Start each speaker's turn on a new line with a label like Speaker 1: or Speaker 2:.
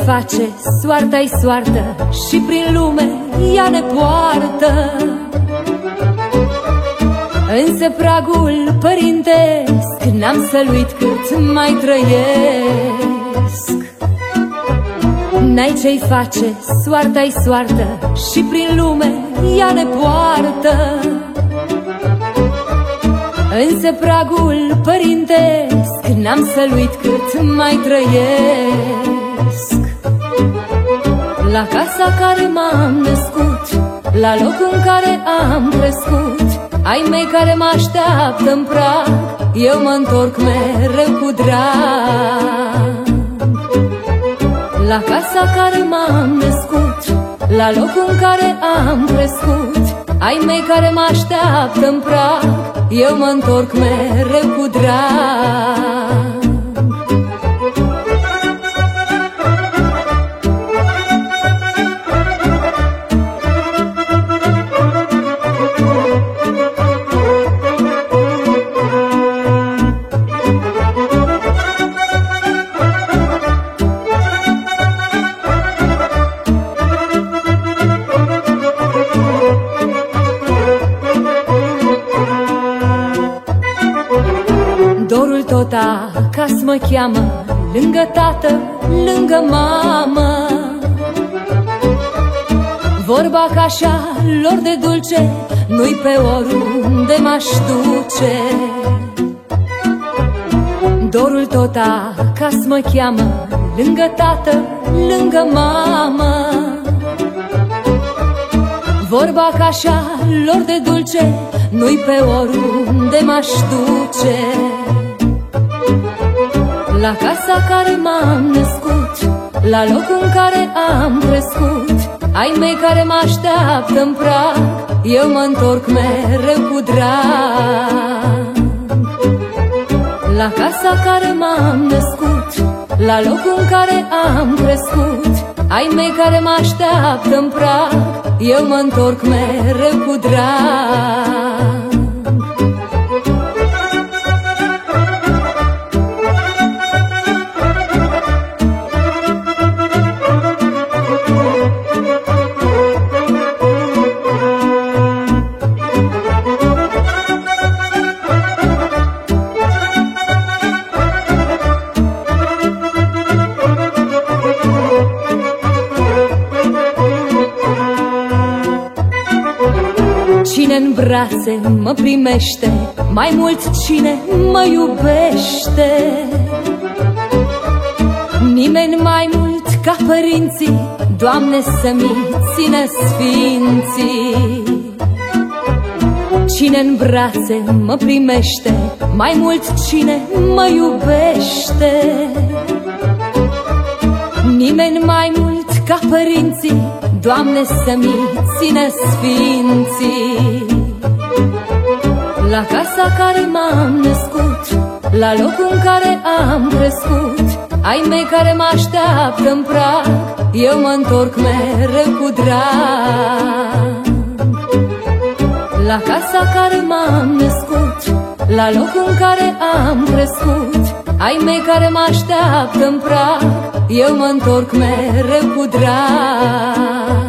Speaker 1: face, soarta-i soartă și prin lume ea ne poartă. Însă pragul părintesc n-am să-l uit cât mai trăiesc. N-ai ce-i face, soarta-i soartă și prin lume ea ne poartă. Însă pragul părintesc n-am să-l uit cât mai trăiesc. La casa care m-am născut, la locul în care am crescut, ai mei care mă așteaptă în prag, eu mă întorc mereu cu drag. La casa care m-am născut, la locul în care am crescut, ai mei care mă așteaptă în prag, eu mă întorc mereu cu drag. Dorul tot acasă mă cheamă, lângă tată, lângă mamă. Vorba ca așa lor de dulce, nu-i pe oriunde m-aș duce. Dorul tot acasă mă cheamă, lângă tată, lângă mamă. Vorba ca așa lor de dulce, nu-i pe oriunde m-aș duce. La casa care m-am născut, la locul în care am crescut, ai mei care mă așteaptă în prag, eu mă întorc mereu cu drag. La casa care m-am născut, la locul în care am crescut, ai mei care mă așteaptă în prag, eu mă întorc mereu cu drag. Cine-n brațe mă primește, mai mult cine mă iubește. Nimeni mai mult ca părinții, Doamne, să-mi țină sfinții. Cine-n brațe mă primește, mai mult cine mă iubește. Nimeni mai mult ca părinții, Doamne, să-mi țină sfinții. La casa care m-am născut, la locul în care am crescut, ai mei care mă așteaptă în prag, eu mă întorc mereu cu drag. La casa care m-am născut, la locul în care am crescut, ai mei care mă așteaptă în prag, eu mă întorc mereu cu drag.